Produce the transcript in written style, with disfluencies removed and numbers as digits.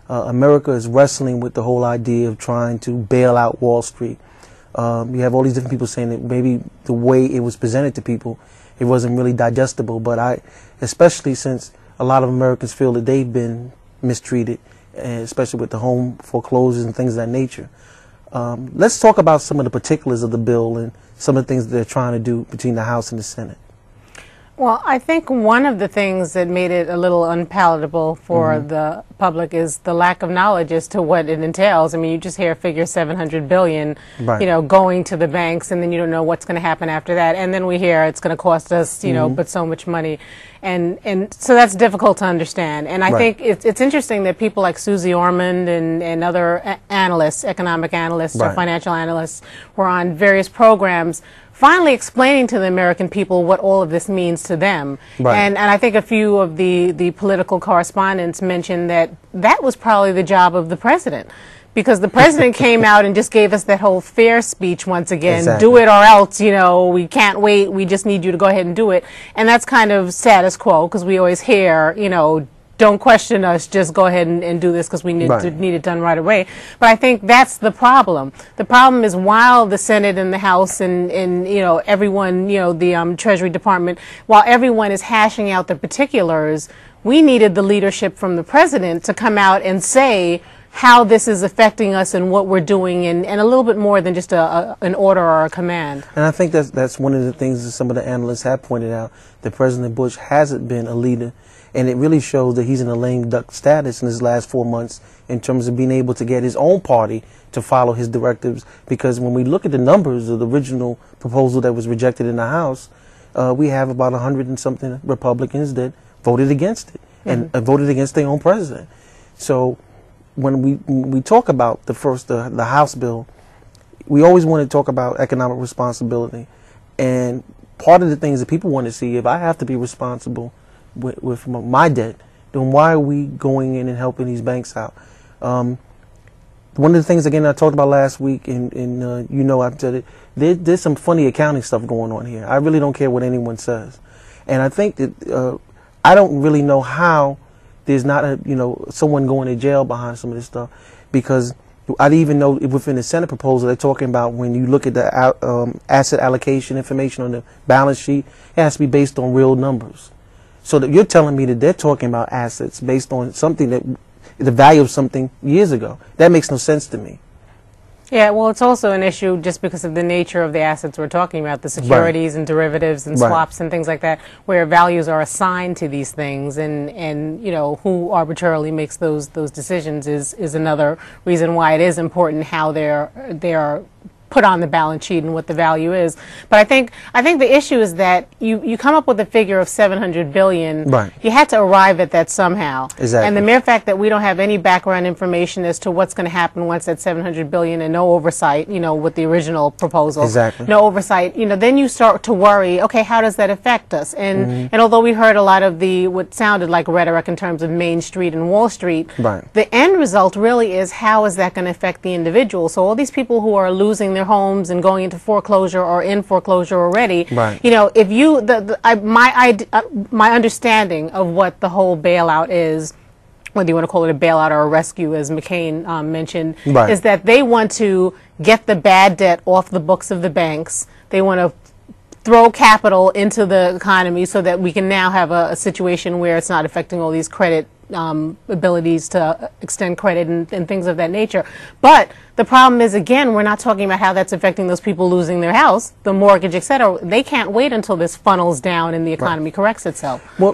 America is wrestling with the whole idea of trying to bail out Wall Street. You have all these different people saying that maybe the way it was presented to people, it wasn't really digestible. But especially since a lot of Americans feel that they've been mistreated, especially with the home foreclosures and things of that nature. Let's talk about some of the particulars of the bill and some of the things that they're trying to do between the House and the Senate. Well, I think one of the things that made it a little unpalatable for the public is the lack of knowledge as to what it entails. I mean, you just hear figure $700 billion, Right. you know, going to the banks, and then you don't know what's going to happen after that. And then we hear it's going to cost us, you know, but so much money. And so that's difficult to understand. And I Right. think it's interesting that people like Susie Ormond and other analysts, economic analysts or Right. financial analysts, were on various programs finally explaining to the American people what all of this means to them. Right. And I think a few of the political correspondents mentioned that that was probably the job of the president. Because the president came out and just gave us that whole fair speech once again. Exactly. Do it or else, you know, we can't wait, we just need you to go ahead and do it. And that's kind of status quo, because we always hear, you know, don't question us, just go ahead and do this because we need, Right. need it done right away. But I think that's the problem. The problem is while the Senate and the House and you know, everyone, you know, the Treasury Department, while everyone is hashing out the particulars, we needed the leadership from the president to come out and say how this is affecting us and what we're doing, and a little bit more than just an order or a command. And I think that's one of the things that some of the analysts have pointed out, that President Bush hasn't been a leader. And it really shows that he's in a lame duck status in his last 4 months in terms of being able to get his own party to follow his directives. Because when we look at the numbers of the original proposal that was rejected in the House, we have about 100 and something Republicans that voted against it and voted against their own president. So when we talk about the House bill, we always want to talk about economic responsibility. And part of the things that people want to see, if I have to be responsible with my debt, then why are we going in and helping these banks out? One of the things, again, I talked about last week, and you know, I've said it, there's some funny accounting stuff going on here. I really don't care what anyone says. And I think that I don't really know how there's not someone going to jail behind some of this stuff, because I didn't even know within the Senate proposal they're talking about when you look at the asset allocation information on the balance sheet, it has to be based on real numbers. So that you're telling me that they're talking about assets based on something that the value of something years ago. That makes no sense to me. Yeah, well, it's also an issue just because of the nature of the assets we're talking about, the securities and derivatives and swaps and things like that, where values are assigned to these things, and you know, who arbitrarily makes those decisions is another reason why it is important how they're put on the balance sheet and what the value is. But I think the issue is that you come up with a figure of $700 billion. Right. You had to arrive at that somehow. Exactly. And the mere fact that we don't have any background information as to what's going to happen once that $700 billion, and no oversight, you know, with the original proposal. Exactly. No oversight, you know, then you start to worry, okay, how does that affect us? And and although we heard a lot of what sounded like rhetoric in terms of Main Street and Wall Street, Right. the end result really is, how is that going to affect the individual? So all these people who are losing their homes and going into foreclosure or in foreclosure already, Right. you know, if you my understanding of what the whole bailout is, whether you want to call it a bailout or a rescue, as McCain mentioned, Right. is that they want to get the bad debt off the books of the banks. They want to throw capital into the economy so that we can now have a situation where it's not affecting all these credit abilities to extend credit and things of that nature. But the problem is, again, we're not talking about how that's affecting those people losing their house, the mortgage, etc. They can't wait until this funnels down and the economy corrects itself. Well,